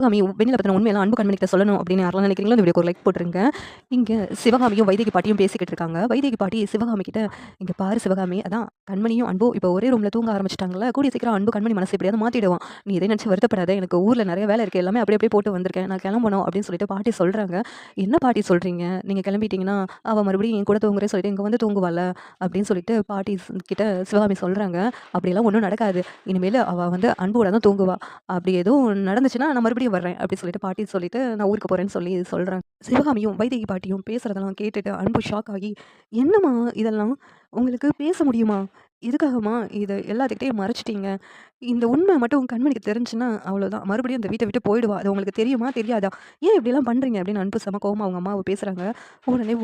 சிவகாமியும் வெண்ணிலா பத்தின உண்மையெல்லாம் அன்பு கண்மணிகிட்ட சொல்லணும் அப்படின்னு யாரெல்லாம் நினைக்கிறீங்களோ இந்த வீடியோக்கு ஒரு லைக் போட்டுருங்க. இங்க சிவகாமியும் வைதேகி பாட்டியும் பேசிக்கிட்டு இருக்காங்க. வைதேகி பாட்டி சிவகாமி கிட்ட, "இங்க பாரு சிவகாமி, அதான் கண்மணியும் அன்பும் இப்போ ஒரே ரூம்ல தூங்க ஆரம்பிச்சுட்டாங்கல்ல. கூடிய சீக்கிரம் அன்பு கண்மணி மனசை எப்படியாவது மாத்திடுவான். நீ இதை நினைச்சு வருத்தப்படாத. எனக்கு ஊர்ல நிறைய வேலை இருக்கு. எல்லாமே அப்படியே அப்படியே போட்டு வந்திருக்கேன். நான் கிளம்பணும்" அப்படின்னு சொல்லிட்டு பாட்டி சொல்றாங்க. "என்ன பாட்டி சொல்றீங்க? நீங்க கிளம்பிட்டீங்கன்னா அவ மறுபடியும் என் கூட தூங்குறேன்னு சொல்லிட்டு இங்க வந்து தூங்குவாள்ல" அப்படின்னு சொல்லிட்டு பாட்டி கிட்ட சிவகாமி சொல்றாங்க. "அப்படியெல்லாம் ஒன்றும் நடக்காது. இனிமேல் அவ வந்து அன்போட தான் தூங்குவா. அப்படி எதுவும் நடந்துச்சுன்னா நான் மறுபடியும் வர்றேன்" அப்படின்னு சொல்லிட்டு பாட்டி சொல்லிட்டு நான் ஊருக்கு போறேன்னு சொல்லி சொல்றாங்க. சிவகாமியும் வைதேகி பாட்டியும் பேசுறதெல்லாம் கேட்டுட்டு அன்பு ஷாக் ஆகி, "என்னம்மா இதெல்லாம்? உங்களுக்கு பேச முடியுமா? எதுக்காகம்மா இத எல்லாத்துக்கிட்டயும் மறைச்சிட்டீங்க? இந்த உண்மை மட்டும் உங்க கண்மணிக்கு தெரிஞ்சுன்னா அவ்வளோதான். மறுபடியும் இந்த வீட்ட விட்டு போயிடுவா. அது உங்களுக்கு தெரியுமா? தெரியாதா? ஏன் இப்படிலாம் பண்றீங்க?" அப்படின்னு அன்பு செம கோவமா அவங்க அம்மாவ பேசுறாங்க. உடனே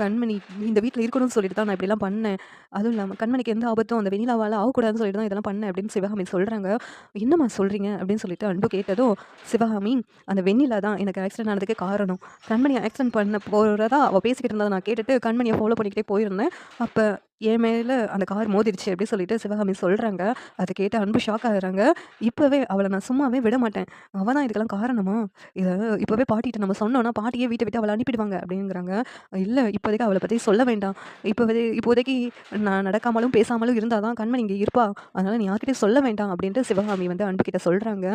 கண்மணி இந்த வீட்ல இருக்கணும்னு சொல்லிட்டு தான் நான் இப்படிலாம் பண்ணேன். அதுவும் இல்லாம கண்மணிக்கு எந்த ஆபத்தும் அந்த வெண்ணிலாவால ஆகக்கூடாதுன்னு சொல்லிட்டு தான் இதெல்லாம் பண்ணேன் அப்படின்னு சிவகாமி சொல்றாங்க. "என்னம்மா சொல்றீங்க?" அப்படின்னு சொல்லிட்டு அன்பு கேட்டதும், சிவகாமி, "அந்த வெண்ணிலா தான் எனக்கு ஆக்சிடென்ட் ஆனதுக்கு காரணம். கண்மணி ஆக்சிடென்ட் பண்ண போறதா அவ பேசிக்கிட்டு இருந்தத நான் கேட்டுட்டு கண்மணிய ஃபாலோ பண்ணிக்கிட்டே போயிருந்தேன். அப்ப என் மேல அந்த கார் மோதிருச்சு" அப்படி சொல்லிட்டு சிவகாமி சொல்றாங்க. அத கேட்டு அன்பு ஷாக் ஆகுறாங்க. "இப்பவே அவள நான் சும்மாவே விட மாட்டேன். அவ தான் இதுக்கெல்லாம் காரணமா? இத இப்பவே பாட்டிட்ட நம்ம சொன்னோம்னா, பாட்டியே வீட்ட விட்டு அவள அனுப்பிடுவாங்க" அப்படிங்கிறாங்க. "இல்ல இப்போதைக்கு அவள பத்தி சொல்ல வேண்டாம். இப்போதைக்கு நான் நடக்காமலும், பேசாமலும் இருந்தா தான் கண்மணி இங்க இருப்பா. அதனால நீ யார்கிட்டயும் சொல்ல வேண்டாம்" அப்படின்ட்டு சிவகாமி வந்து அன்புகிட்ட சொல்றாங்க.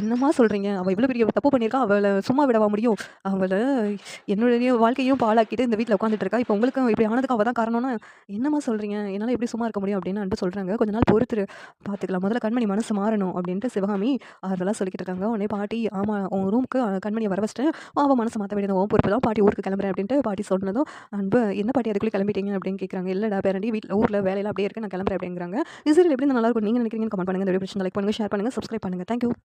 "என்னம்மா சொல்றீங்க? அவ இவ்வளோ பெரிய தப்பு பண்ணியிருக்கா. அவள சும்மா விடவா முடியும்? அவள என்னுடைய வாழ்க்கையும் பாழாக்கிட்டு இந்த வீட்ல உட்காந்துட்டு இருக்கா. இப்போ உங்களுக்கும் இப்படி ஆனதுக்கு அவ தான் காரணம்னா, என்னம்மா சொல்றீங்க? என்னால எப்படி சும்மா இருக்க முடியும்?" அப்படின்னு அன்பு சொல்றாங்க. "கொஞ்ச நாள் பொறுத்துரு. பார்த்துக்கலாம். முதல்ல கண்மணி மனசு மாறணும்" அப்படின்ட்டு சிவகாமி ஆறுதலா சொல்லிக்கிட்டு இருக்காங்க. உடனே பாட்டி, "ஆமா உன் ரூமுக்கு கண்மணிய வர வச்சுட்டேன். அவ மனச மாத்த வேண்டியது உன் பொறுப்பு தான். பாட்டி ஊருக்கு கிளம்புறேன்" அப்படின்ட்டு பாட்டி சொன்னதும், அன்பு, "என்ன பாட்டி அதுக்குள்ள கிளம்பிட்டீங்க?" அப்படின்னு கேட்குறாங்க. "இல்லடா பேரண்டி, ஊர்ல வேலையெல்லாம் அப்படியே இருக்கு. நான் கிளம்புறேன்" அப்படிங்கிறாங்க. இந்த சீரியல் எப்படி இருந்தா நல்லா இருக்கும்னு நீங்க நினைக்கிறீங்கன்னு கமெண்ட் பண்ணுங்க. இந்த வீடியோ பிடிச்சிருந்தா லைக் பண்ணுங்க, ஷேர் பண்ணுங்க, சப்ஸ்கிரைப் பண்ணுங்க. Thank you.